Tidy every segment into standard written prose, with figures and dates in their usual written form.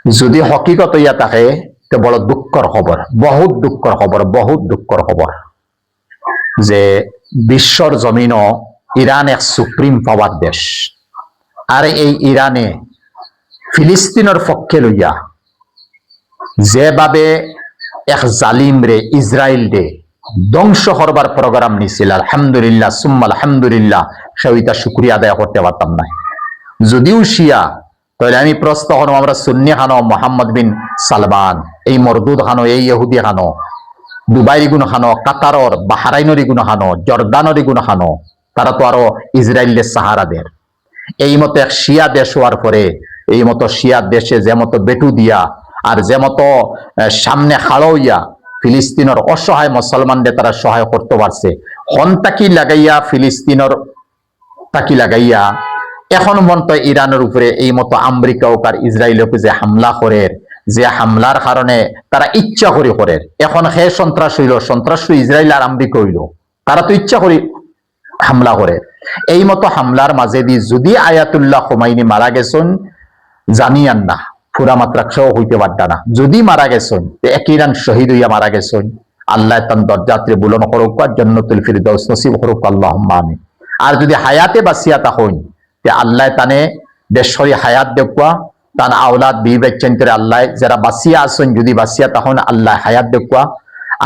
যদি হকিকত ইয়া থাকে তো বড় দুঃখর খবর, বহুত দুঃখর খবর, বহুত দুঃখর খবর যে বিশ্বর জমিনও ইরান এক সুপ্রিম পাওয়ার দেশ। আর এই ইরানে ফিলিস্তিনের পক্ষে লইয়া যেভাবে এক জালিম রে ইসরায়েল রে ধ্বংস করবার প্রোগ্রাম নিছিল, আলহামদুলিল্লাহ সুম্মা আলহামদুলিল্লাহ, সেটা শুকরিয়া আদায় করতে পারতাম না। যদিও শিয়া, তাহলে আমি প্রশ্ন হন আমরা সুন্নি খানো মোহাম্মদ বিন সালমান, এই মরদুদ খানো, এই ইহুদি খানো, দুবাইর গুণ খানো, কাতারর বাহারাইনরি গুণ খানো, জর্দানরি গুণ খানো, তারা তো আরো ইসরায়েলের সাহারাদের। এই মতো এক শিয়া দেশ হওয়ার পরে এই মতো শিয়া দেশে যে মতো বেটু দিয়া আর যে মতো সামনে খাড়াইয়া ফিলিস্তিনের অসহায় মুসলমানদের তারা সহায় করতে পারছে, হন্তাকি লাগাইয়া ফিলিস্তিনের তাকি লাগাইয়া এখন মন্ত ইরানের উপরে এই মতো আমেরিকা ও আর ইসরায়েলকে যে হামলা করে, যে হামলার কারণে তারা ইচ্ছা করে এখন হে সন্ত্রাস হইল, সন্ত্রাস ইসরায়েল আর আমেরিকা হইল, তারা তো ইচ্ছা করে হামলা করে। এই মতো হামলার মাঝে দিয়ে যদি আয়াতুল্লাহ খুমাইনি মারা গেছেন, জানিয়ান না পুরা মাত্রা খেয়েও হইতে পারতা না। যদি মারা গেছেন এক ইরান শহীদ হইয়া মারা গেছেন, আল্লাহ তান দরজাত্রে বুলন করুক, জান্নাতুল ফিরদাউস নসিব করুক, আল্লাহুম্মা আমিন। আর যদি হায়াতে বাঁচিয়া তাহন তে আল্লাহ তানে দেশরি হায়াত দেখুয়া, তান আওলাদ বি বাচ্চান করে আল্লাহ যারা বাঁচিয়া আছেন যদি বাঁচিয়া তাহন আল্লাহ হায়াত দেখুয়া।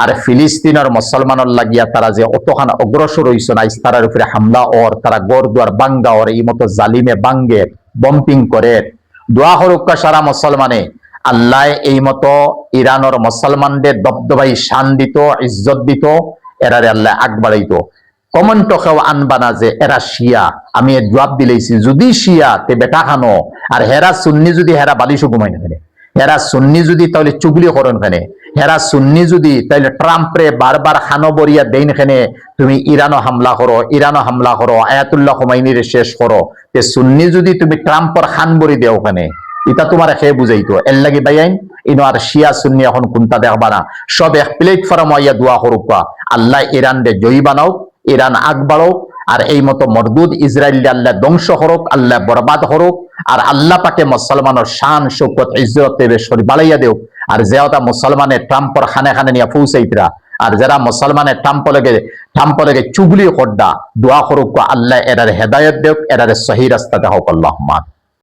আর ফিলিস্তিনের মুসলমানের লাগিয়া তারা যে অতখান অগ্রসর হইছেন, আইস তারার উপরে হামলা ওর, তারা গড় দুয়ার বাঙ্গা ওর, এই মতো জালিমে বাঙ্গে বম্পিং করে দোয়া হরুক্কা সারা মুসলমানে আল্লাহ এই মতো ইরানের মুসলমানদের দবদবাই শান দিত, ইজ্জত দিত, এরারে আল্লাহ আগ বাড়াইতো। কমেন্ট কেউ আনবা না যে এরা শিয়া, আমি জবাব দিলেছি যদি শিয়া তে বেটা খানো, আর হেরা সুন্নি যদি হেরা বালিশও ঘুমাই না, হেরা সুন্নি যদি তাহলে চুগলি করেন ফেনে, হেরা সুন্নি যদি তাহলে ট্রাম্পরে বারবার খানো বরিয়া দেন খেনে তুমি ইরানও হামলা করো, ইরানও হামলা করো, আয়াতুল্লাহ খুমাইনির শেষ করো, তে সুন্নি যদি তুমি ট্রাম্পর খান বরি দেও ওখানে, এটা তোমার খেয়ে বুঝাইতো। এর লাগি বাইন ইনো আর শিয়া সুন্নি এখন কোনটা দেখবা না, সব এক প্লেটফর্ম হইয়া দোয়া করুক, আল্লাহ ইরান রে জয়ী বানাও, ইরান আগ বাড়ো, আর এই মতো মরদুদ ইসরায়েল আল্লাহ ধ্বংস করুক, আল্লাহ বরবাদ করুক, আর আল্লাহ পাকে মুসলমানের শান শৌকত ইজ্জত বেশরি বাড়াইয়া দেও। আর যেটা মুসলমানের ট্রাম্পর খানে খানে নিয়ে পৌঁছাইতরা, আর যারা মুসলমানের ট্রাম্প লেগে চুগলি করডা দোয়া করুক, আল্লাহ এরার হেদায়ত দেওক, এরারে সহি রাস্তা দেখ, আল্লাহুম্মা।